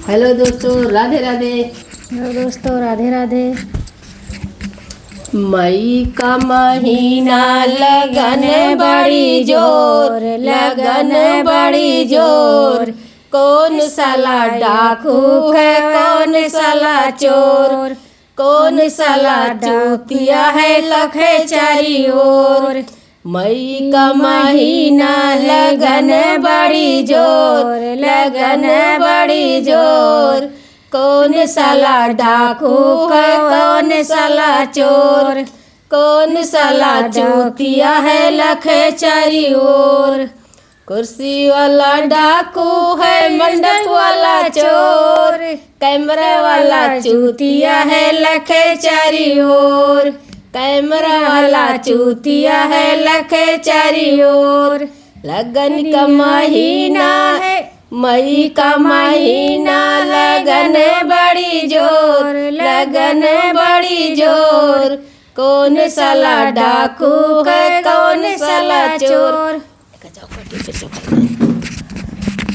Hello दोस्तों, Radhe Radhe. Hello दोस्तों, राधे राधे। मई का महीना लगन बड़ी जोर, लगन बड़ी जोर। कौन साला डाकू है, कौन साला चोर, कौन साला चूतिया है लखे चारी ओर। मई का महीना लगन बड़ी जोर, लगन बड़ी जोर। कौन साला डाकू है, कौन साला चोर, कौन साला चूतिया है लखे चारी ओर। कुर्सी वाला डाकू है, मंडप वाला चोर, कैमरा वाला चूतिया है लखे चारी ओर। कैमरा वाला चूतिया है लखे चारी ओर। लगन का महीना है, मई का महीना, लगन बड़ी जोर, लगन बड़ी जोर। कौन साला डाकू है, कौन साला चोर।